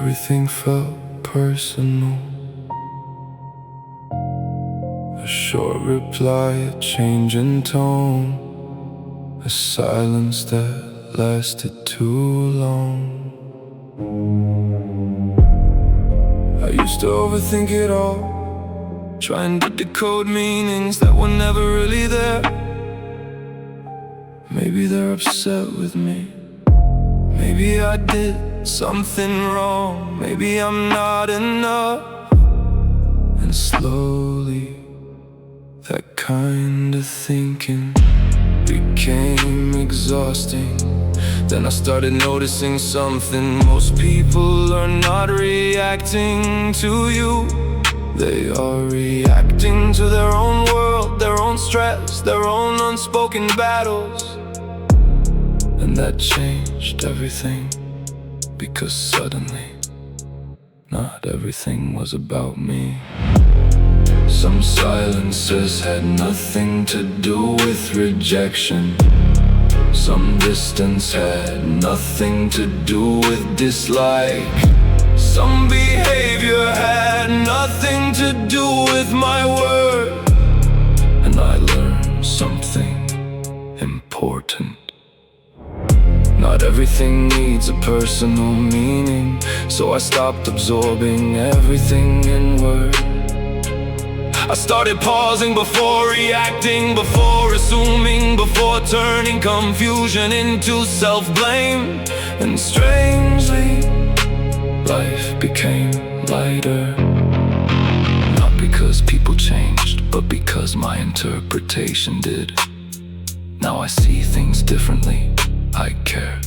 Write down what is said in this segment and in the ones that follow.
Everything felt personal. A short reply, a change in tone, a silence that lasted too long. I used to overthink it all, trying to decode meanings that were never really there. Maybe they're upset with me. Maybe I did something wrong. Maybe I'm not enough. And slowly, that kind of thinking became exhausting. Then I started noticing something. Most people are not reacting to you. They are reacting to their own world, their own stress, their own unspoken battles. And that changed everything, because suddenly, not everything was about me. Some silences had nothing to do with rejection. Some distance had nothing to do with dislike. Some behavior had nothing to do with my word. And I learned something important. Not everything needs a personal meaning, so I stopped absorbing everything inward. I started pausing before reacting, before assuming, before turning confusion into self-blame. And strangely, life became lighter. Not because people changed, but because my interpretation did. Now I see things differently. I care,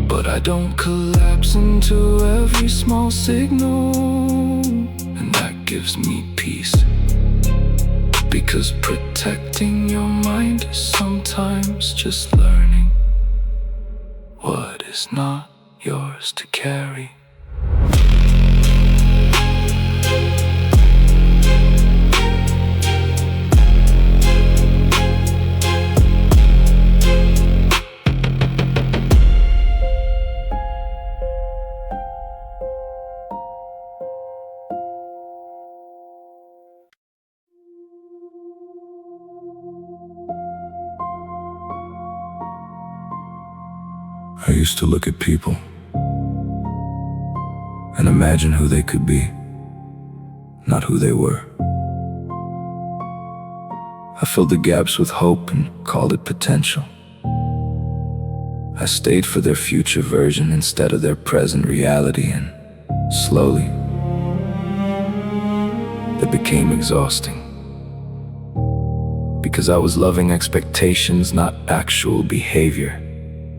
but I don't collapse into every small signal. And that gives me peace, because protecting your mind is sometimes just learning what is not yours to carry. I used to look at people and imagine who they could be, not who they were. I filled the gaps with hope and called it potential. I stayed for their future version instead of their present reality, and slowly, it became exhausting. Because I was loving expectations, not actual behavior.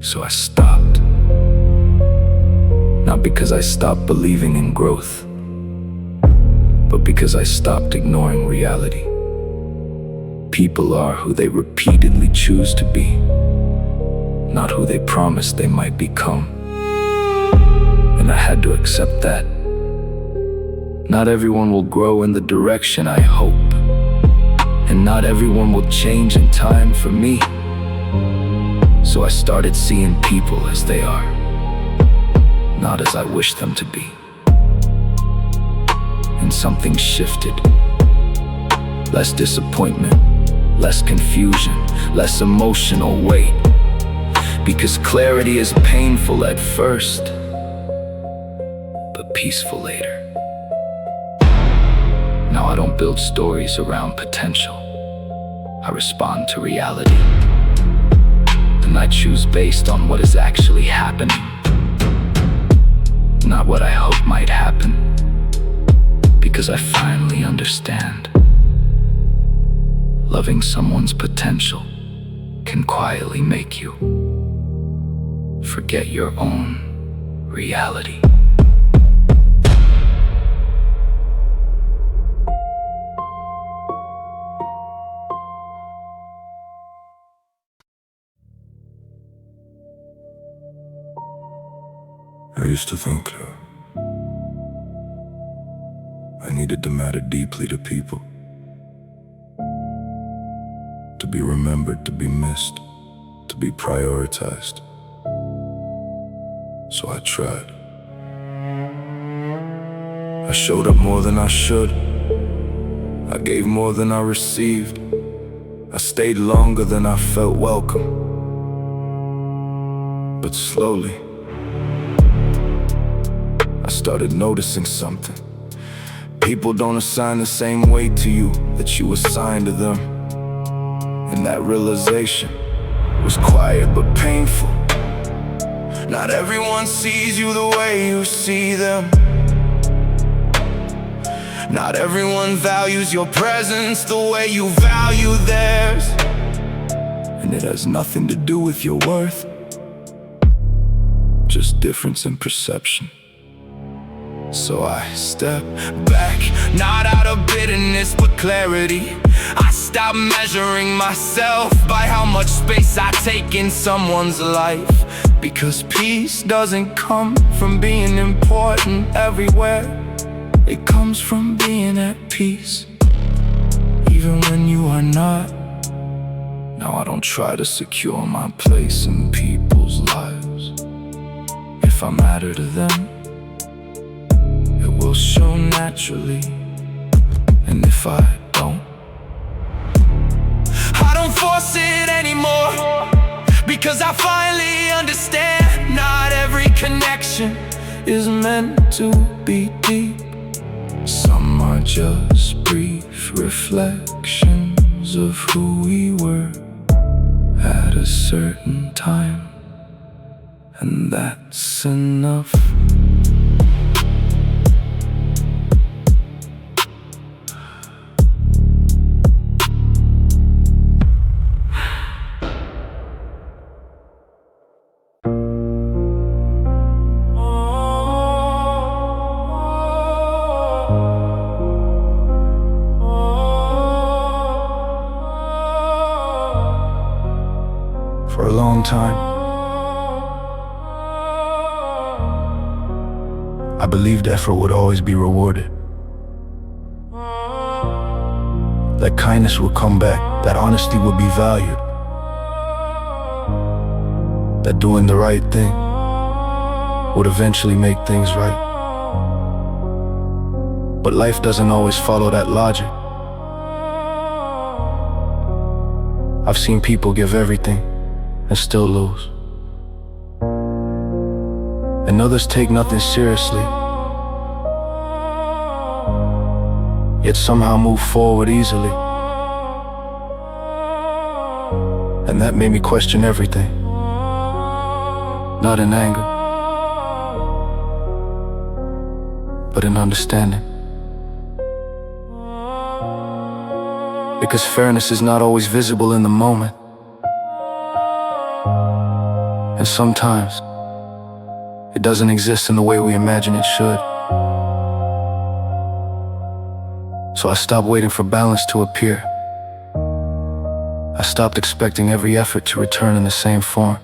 So I stopped. Not because I stopped believing in growth, but because I stopped ignoring reality. People are who they repeatedly choose to be, not who they promised they might become. And I had to accept that. Not everyone will grow in the direction I hope, and not everyone will change in time for me. So I started seeing people as they are, not as I wish them to be. And something shifted. Less disappointment, less confusion, less emotional weight. Because clarity is painful at first, but peaceful later. Now I don't build stories around potential. I respond to reality. And I choose based on what is actually happening, not what I hope might happen. Because I finally understand. Loving someone's potential can quietly make you forget your own reality. I used to think I needed to matter deeply to people, to be remembered, to be missed, to be prioritized. So I tried. I showed up more than I should. I gave more than I received. I stayed longer than I felt welcome. But slowly, I started noticing something. People don't assign the same weight to you that you assign to them. And that realization was quiet but painful. Not everyone sees you the way you see them. Not everyone values your presence the way you value theirs. And it has nothing to do with your worth, just difference in perception. So I step back, not out of bitterness but clarity. I stop measuring myself by how much space I take in someone's life. Because peace doesn't come from being important everywhere. It comes from being at peace, even when you are not. Now I don't try to secure my place in people's lives. If I matter to them, it will show naturally. And if I don't force it anymore, because I finally understand not every connection is meant to be deep. Some are just brief reflections of who we were at a certain time, and that's enough. For a long time, I believed effort would always be rewarded. That kindness would come back, that honesty would be valued, that doing the right thing would eventually make things right. But life doesn't always follow that logic. I've seen people give everything and still lose, and others take nothing seriously, yet somehow move forward easily. And that made me question everything, not in anger, but in understanding. Because fairness is not always visible in the moment. And sometimes, it doesn't exist in the way we imagine it should. So I stopped waiting for balance to appear. I stopped expecting every effort to return in the same form.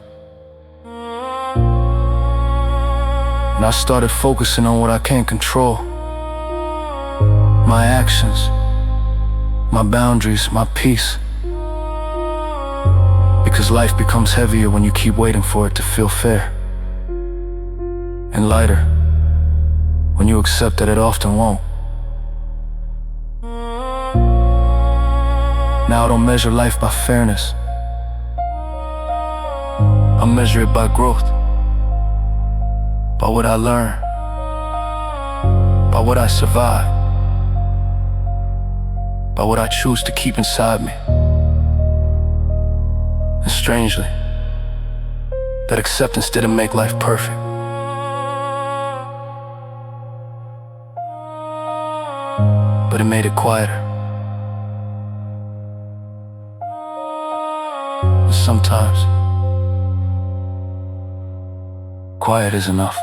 And I started focusing on what I can't control. My actions, my boundaries, my peace. Because life becomes heavier when you keep waiting for it to feel fair, and lighter when you accept that it often won't. Now I don't measure life by fairness. I measure it by growth, by what I learn, by what I survive, by what I choose to keep inside me. And strangely, that acceptance didn't make life perfect, but it made it quieter. And sometimes, quiet is enough.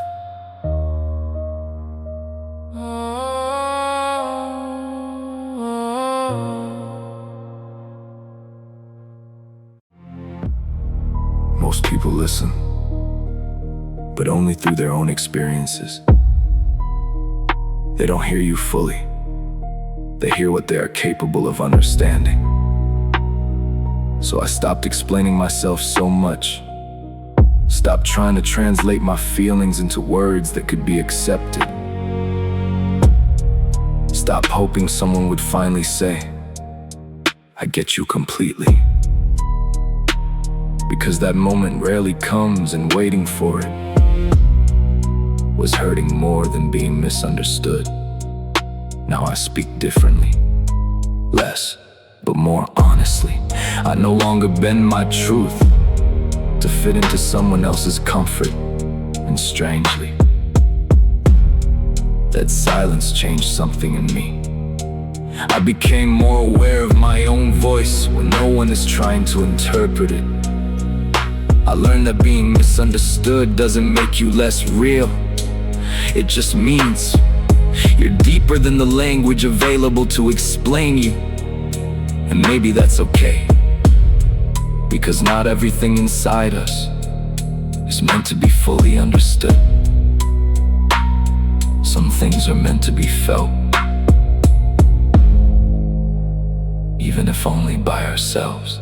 Most people listen, but only through their own experiences. They don't hear you fully. They hear what they are capable of understanding. So I stopped explaining myself so much. Stopped trying to translate my feelings into words that could be accepted. Stop hoping someone would finally say, I get you completely. Because that moment rarely comes, and waiting for it was hurting more than being misunderstood. Now I speak differently, less, but more honestly. I no longer bend my truth to fit into someone else's comfort. And strangely, that silence changed something in me. I became more aware of my own voice when no one is trying to interpret it. I learned that being misunderstood doesn't make you less real. It just means you're deeper than the language available to explain you. And maybe that's okay, because not everything inside us is meant to be fully understood. Some things are meant to be felt, even if only by ourselves.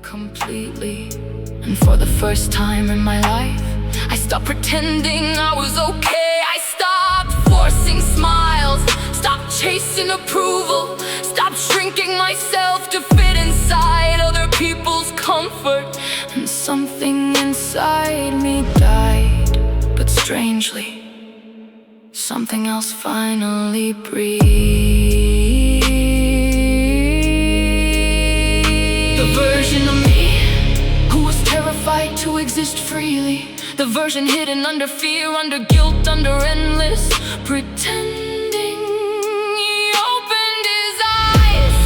Completely, and for the first time in my life, I stopped pretending I was okay. I stopped forcing smiles, stopped chasing approval, stopped shrinking myself to fit inside other people's comfort. And something inside me died, but strangely, something else finally breathed. The version of me who was terrified to exist freely, the version hidden under fear, under guilt, under endless pretending. He opened his eyes,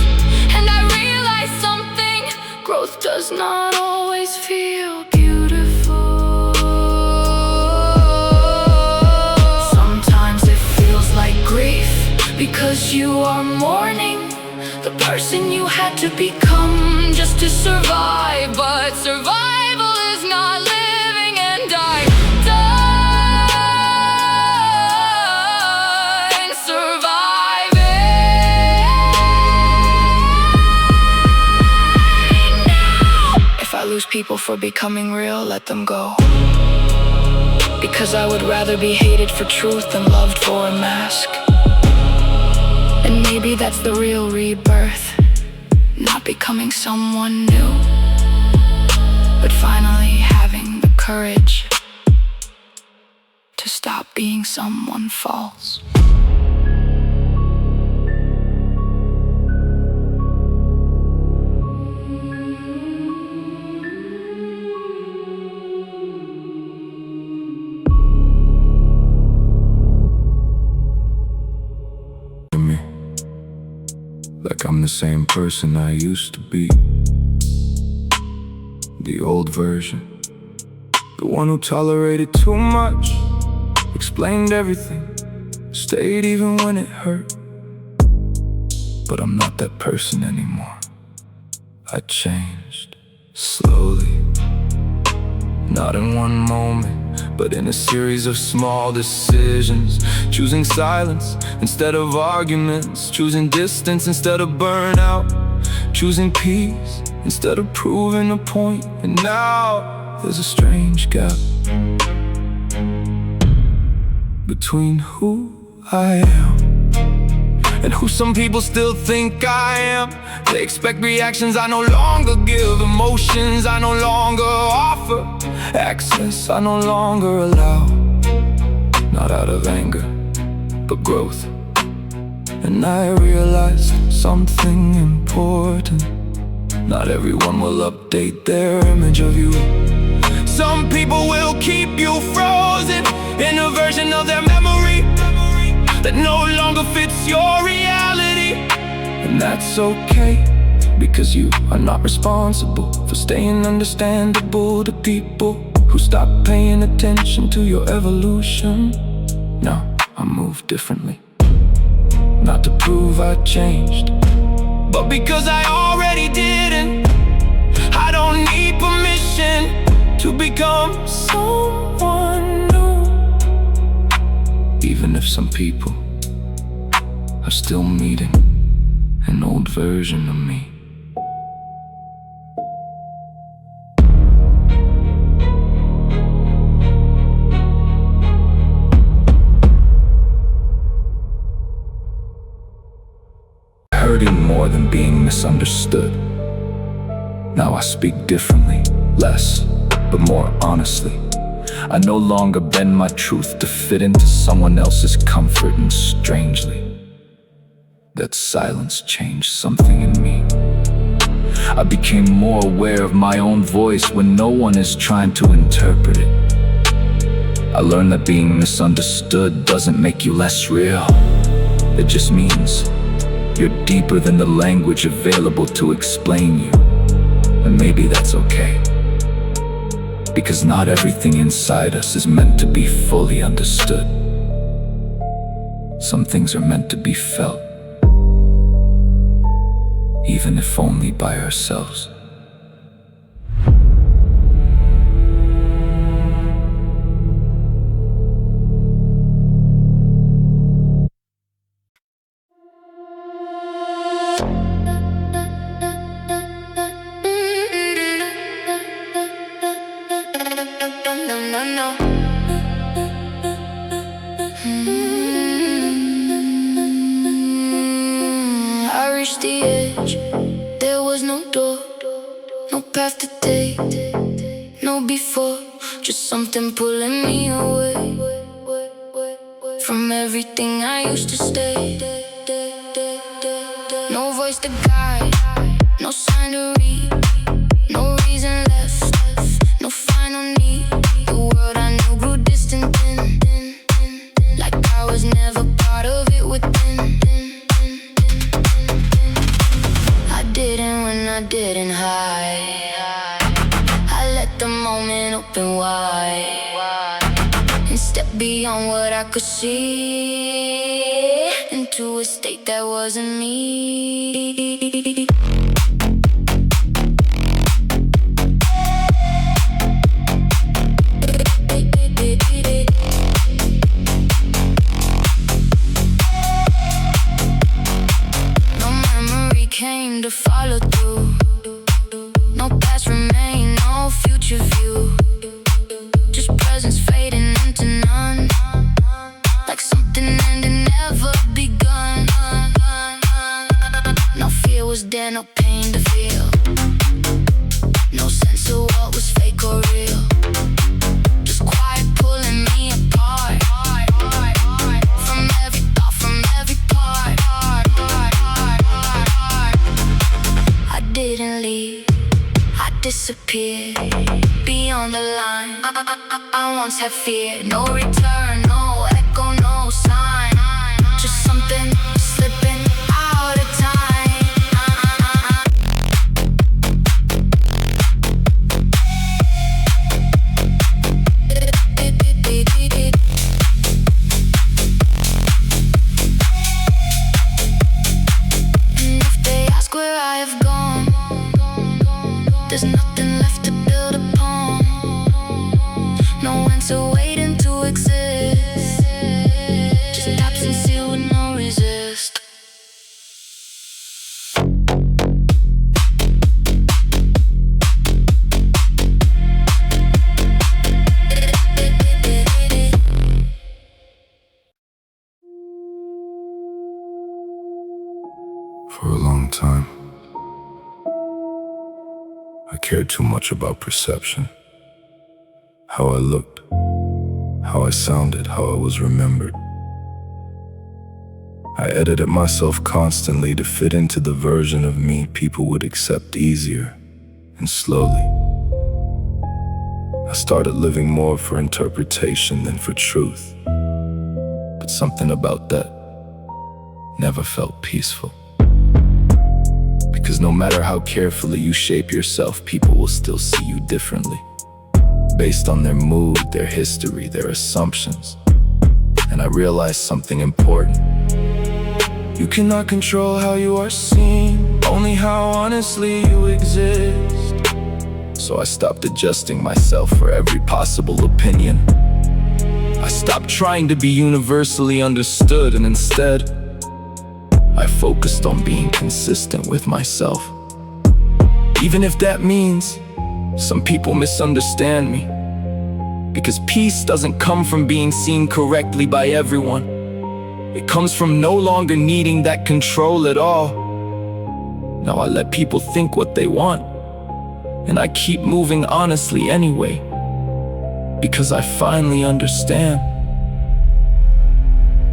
and I realized something. Growth does not always feel beautiful. Sometimes it feels like grief, because you are mourning the person you had to become just to survive. But survival is not living, and I died surviving. Now, if I lose people for becoming real, let them go, because I would rather be hated for truth than loved for a mask. And maybe that's the real rebirth, not becoming someone new, but finally having the courage to stop being someone false. Like I'm the same person I used to be. The old version, the one who tolerated too much, explained everything, stayed even when it hurt. But I'm not that person anymore. I changed, slowly, not in one moment, but in a series of small decisions. Choosing silence instead of arguments, choosing distance instead of burnout, choosing peace instead of proving a point. And now there's a strange gap between who I am and who some people still think I am. They expect reactions I no longer give, emotions I no longer offer, access I no longer allow. Not out of anger, but growth. And I realized something important. Not everyone will update their image of you. Some people will keep you frozen in a version of their memory that no longer fits your reality. And that's okay, because you are not responsible for staying understandable to people who stop paying attention to your evolution. No, I move differently, not to prove I changed, but because I already didn't. I don't need permission to become someone new, even if some people are still meeting an old version of me. more than being misunderstood. Now I speak differently, less, but more honestly. I no longer bend my truth to fit into someone else's comfort, and strangely, that silence changed something in me. I became more aware of my own voice when no one is trying to interpret it. I learned that being misunderstood doesn't make you less real. It just means you're deeper than the language available to explain you. And maybe that's okay, because not everything inside us is meant to be fully understood. Some things are meant to be felt, even if only by ourselves. I reached the edge, there was no door, no path to take, no before, just something pulling me away from everything I used to stay. No voice to guide, no sign to read, no reason left, no final need. The world I knew grew distant then, like I was never part of it within. I didn't when I didn't hide. I let the moment open wide and step beyond what I could see, into a state that wasn't me. No memory came to follow through, no past remain, no future view, just presence fading into none, like something ending, never begun. No fear was there, no pain to feel, no sense of what was fake or real, just quiet pulling me apart from every thought, from every part. I didn't leave, I disappeared beyond the line. I once had fear, no return, no echo, no sign, just something slipping out of time. And if they ask where I have gone, there's nothing left to build upon, no answer waiting to exist, just absence sealed with no resist. For a long time, I cared too much about perception. How I looked, how I sounded, how I was remembered. I edited myself constantly to fit into the version of me people would accept easier. And slowly, I started living more for interpretation than for truth. But something about that never felt peaceful. Because no matter how carefully you shape yourself, people will still see you differently, based on their mood, their history, their assumptions. And I realized something important. You cannot control how you are seen, only how honestly you exist. So I stopped adjusting myself for every possible opinion. I stopped trying to be universally understood, and instead, I focused on being consistent with myself. Even if that means some people misunderstand me. Because peace doesn't come from being seen correctly by everyone. It comes from no longer needing that control at all. Now I let people think what they want, and I keep moving honestly anyway, because I finally understand.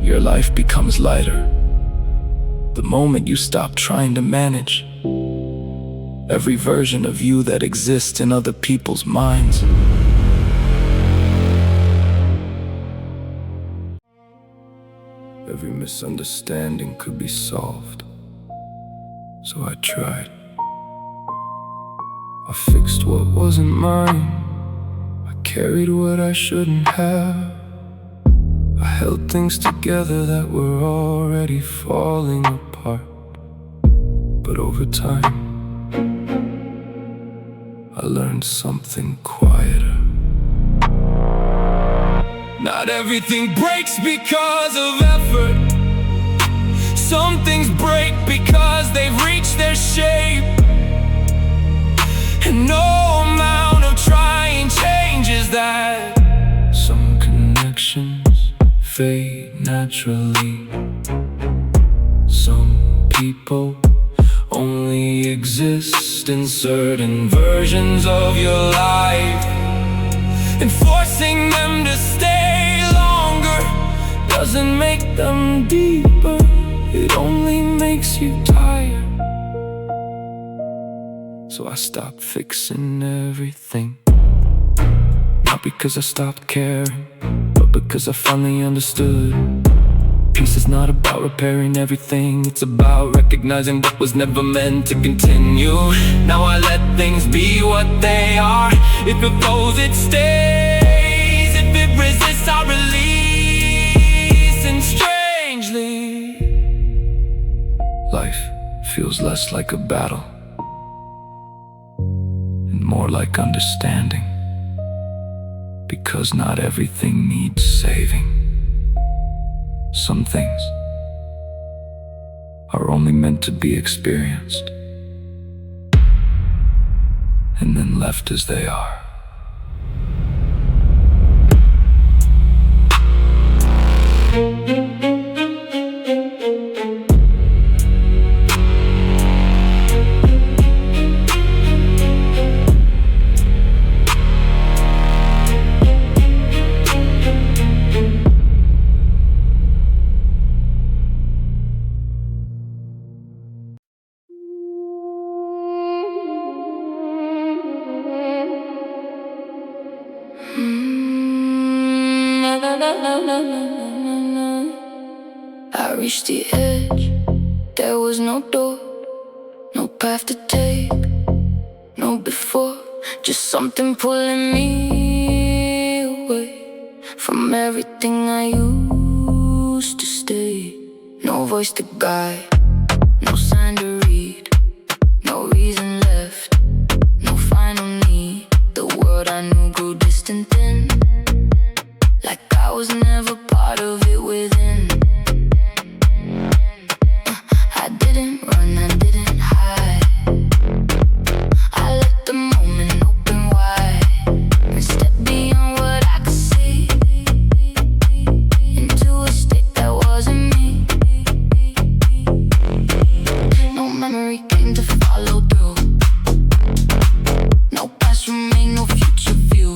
Your life becomes lighter the moment you stop trying to manage every version of you that exists in other people's minds. Every misunderstanding could be solved, so I tried. I fixed what wasn't mine, I carried what I shouldn't have. I held things together that were already falling apart. But over time, I learned something quieter. Not everything breaks because of effort. Some things break because they've reached their shape, and no amount of trying changes that. Some connections fade naturally. Some people only exist in certain versions of your life, and forcing them to stay longer doesn't make them deeper, it only makes you tired. So I stopped fixing everything, not because I stopped caring, but because I finally understood. Peace is not about repairing everything, it's about recognizing what was never meant to continue. Now I let things be what they are. If it flows, it stays. If it resists, I release. And strangely, life feels less like a battle and more like understanding, because not everything needs saving. Some things are only meant to be experienced and then left as they are. I reached the edge, there was no door, no path to take, no before, just something pulling me away from everything I used to stay. No voice to guide, no sign to read, no reason left, no final need. The world I knew grew distant then, like I was never part of it within. I didn't run, I didn't hide, I let the moment open wide and step beyond what I could see, into a state that wasn't me. No memory came to follow through, no past remained, no future view,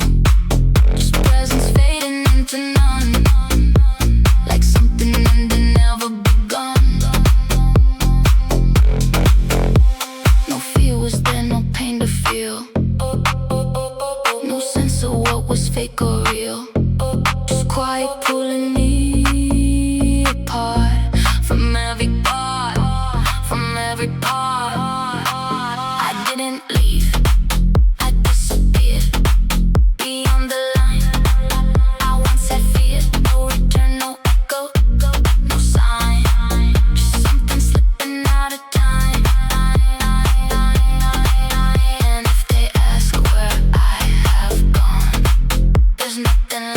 just presence fading into none, like something ending never begun. No fear was there, no pain to feel, no sense of what was fake or real, just quiet pulling me apart from every part, from every part. I didn't leave, I disappeared beyond the line I once had feared. No return, no echo, no sign, just something slipping out of time. And if they ask where I have gone, there's nothing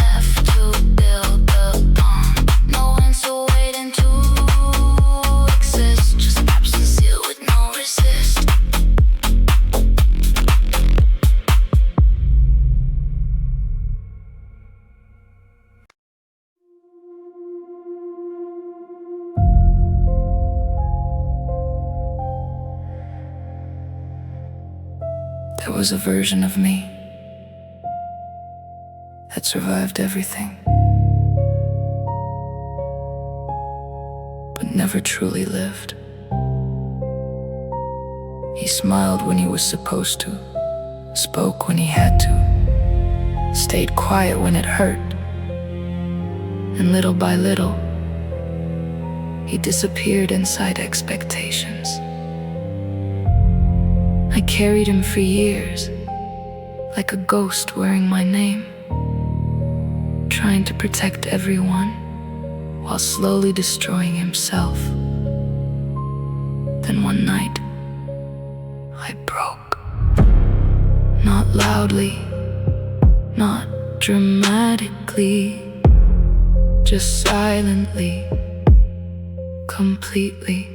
was a version of me that survived everything, but never truly lived. He smiled when he was supposed to, spoke when he had to, stayed quiet when it hurt, and little by little, he disappeared inside expectations. I carried him for years, like a ghost wearing my name, trying to protect everyone while slowly destroying himself. Then one night, I broke. Not loudly, not dramatically, just silently, completely.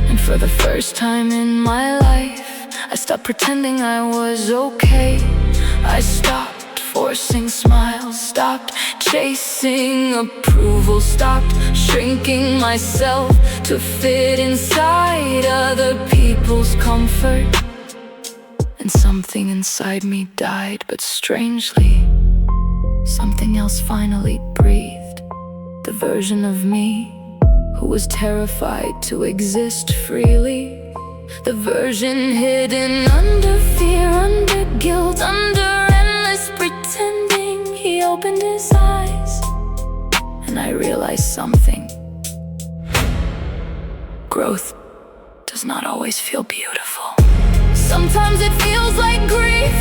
And for the first time in my life, I stopped pretending I was okay. I stopped forcing smiles, stopped chasing approval, stopped shrinking myself to fit inside other people's comfort. And something inside me died, but strangely, something else finally breathed. The version of me who was terrified to exist freely. The version hidden under fear, under guilt, under endless pretending. He opened his eyes, and I realized something. Growth does not always feel beautiful. Sometimes it feels like grief,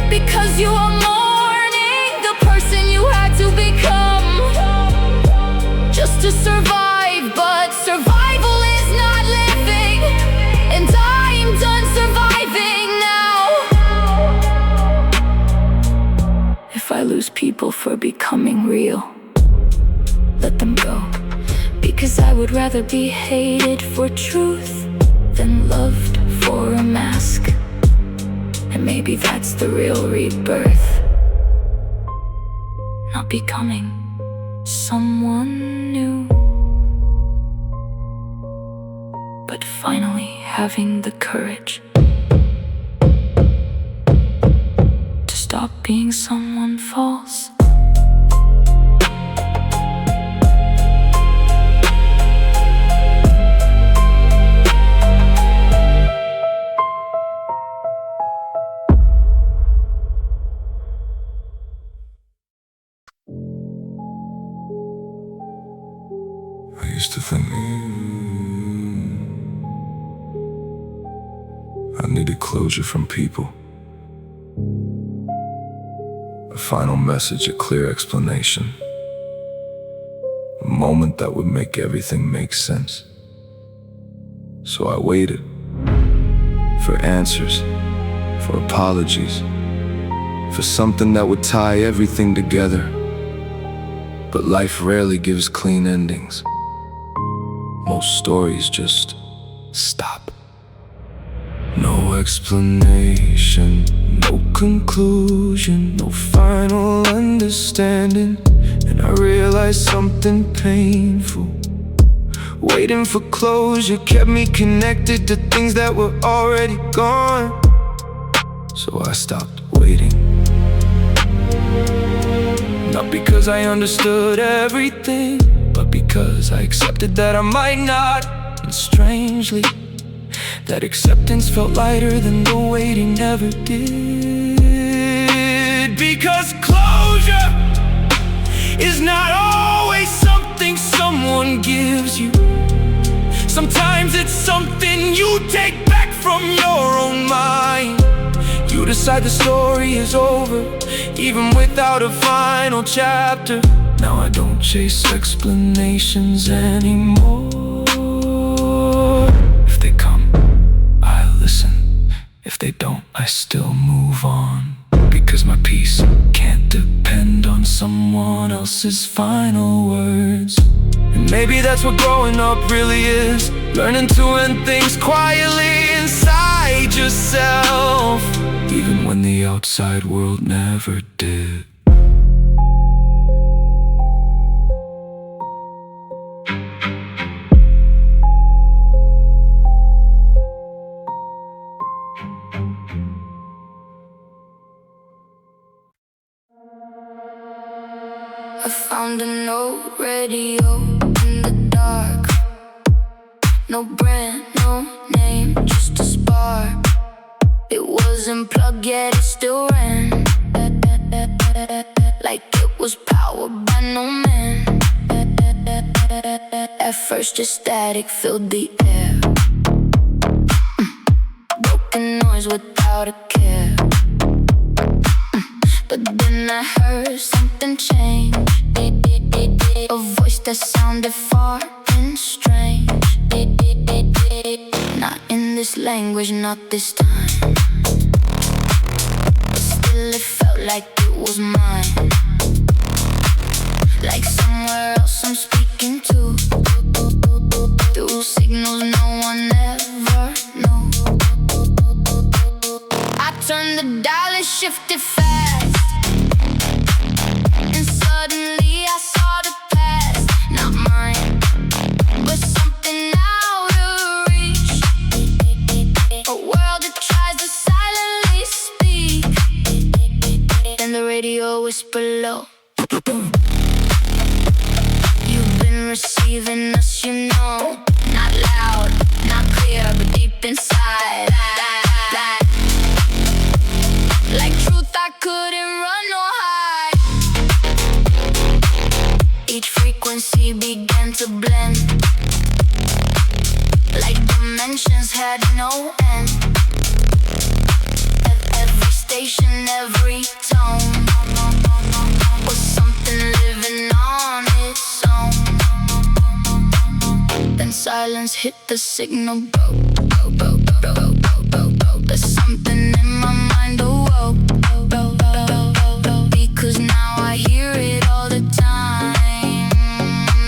because you are mourning the person you had to become just to survive. But survival is not living, and I'm done surviving now. If I lose people for becoming real, let them go, because I would rather be hated for truth than loved for a mask. And maybe that's the real rebirth, not becoming someone new, but finally having the courage to stop being someone false. I used to think I needed closure from people. A final message, a clear explanation. A moment that would make everything make sense. So I waited for answers, for apologies, for something that would tie everything together. But life rarely gives clean endings. Most stories just stop. No explanation, no conclusion, no final understanding. And I realized something painful. Waiting for closure kept me connected to things that were already gone. So I stopped waiting. Not because I understood everything, but because I accepted that I might not. And strangely, that acceptance felt lighter than the waiting ever did. Because closure is not always something someone gives you. Sometimes it's something you take back from your own mind. You decide the story is over, even without a final chapter. Now I don't chase explanations anymore. If they come, I listen. If they don't, I still move on. Because my peace can't depend on someone else's final words. And maybe that's what growing up really is. Learning to end things quietly inside yourself, even when the outside world never did. I found an old radio in the dark. No brand, no name, just a spark. It wasn't plugged yet, it still ran like it was powered by no man. At first just static filled the air, broken noise without a care. But then I heard something change, a voice that sounded far and strange. Not in this language, not this time, but still it felt like it was mine. Like somewhere else I'm speaking to, through signals no one ever knew. I turned the dial and shifted fast, and suddenly I saw the past. Not mine, but something out of reach. A world that tries to silently speak. Then the radio whispered low, you've been receiving us, you know. Not loud, not clear, but deep inside. Like truth I couldn't run or hide. Each frequency began to blend, like dimensions had no end. Every station, every tone was something living on its own. Then silence hit the signal, there's something in my mind, oh, because now I hear it all the time.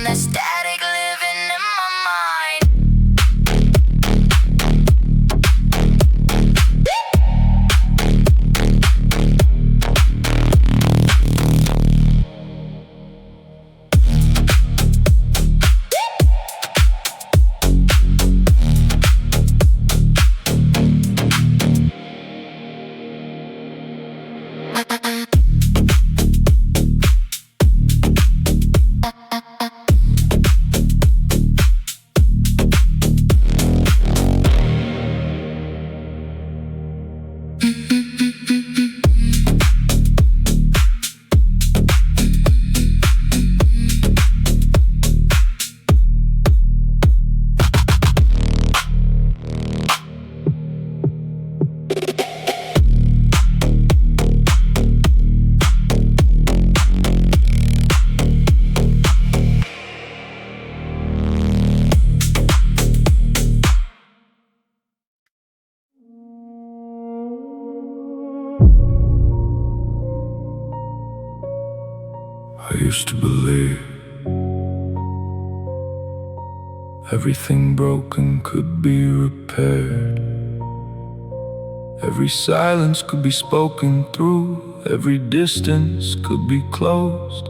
That static living in my mind. I used to believe everything broken could be repaired. Every silence could be spoken through, every distance could be closed,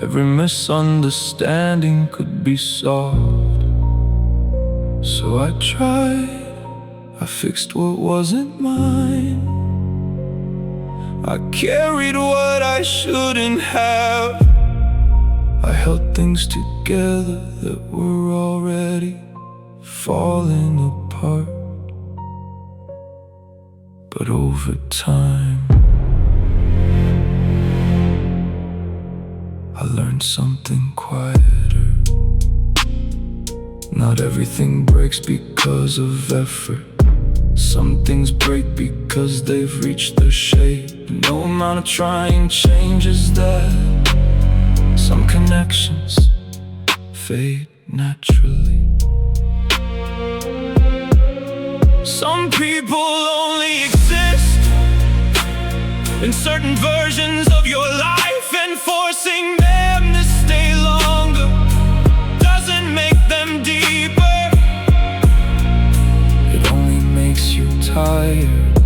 every misunderstanding could be solved. So I tried, I fixed what wasn't mine, I carried what I shouldn't have. I held things together that were already falling apart. But over time, I learned something quieter. Not everything breaks because of effort. Some things break because they've reached their shape. No amount of trying changes that. Some connections fade naturally. Some people only exist in certain versions of your life, and forcing them to stay longer doesn't make them deeper. It only makes you tired.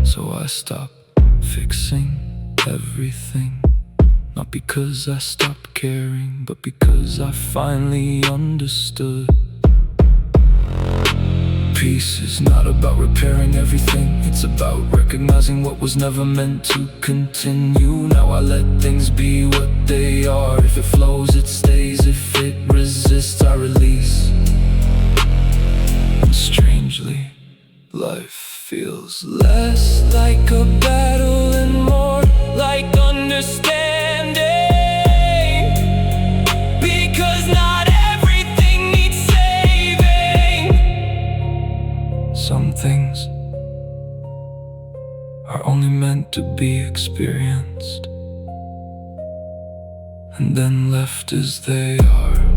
So I stopped fixing everything. Not because I stopped caring, but because I finally understood. Peace is not about repairing everything. It's about recognizing what was never meant to continue. Now I let things be what they are. If it flows, it stays. If it resists, I release. And strangely, life feels less like a battle and more like understanding. Because not everything needs saving. Some things are only meant to be experienced, and then left as they are.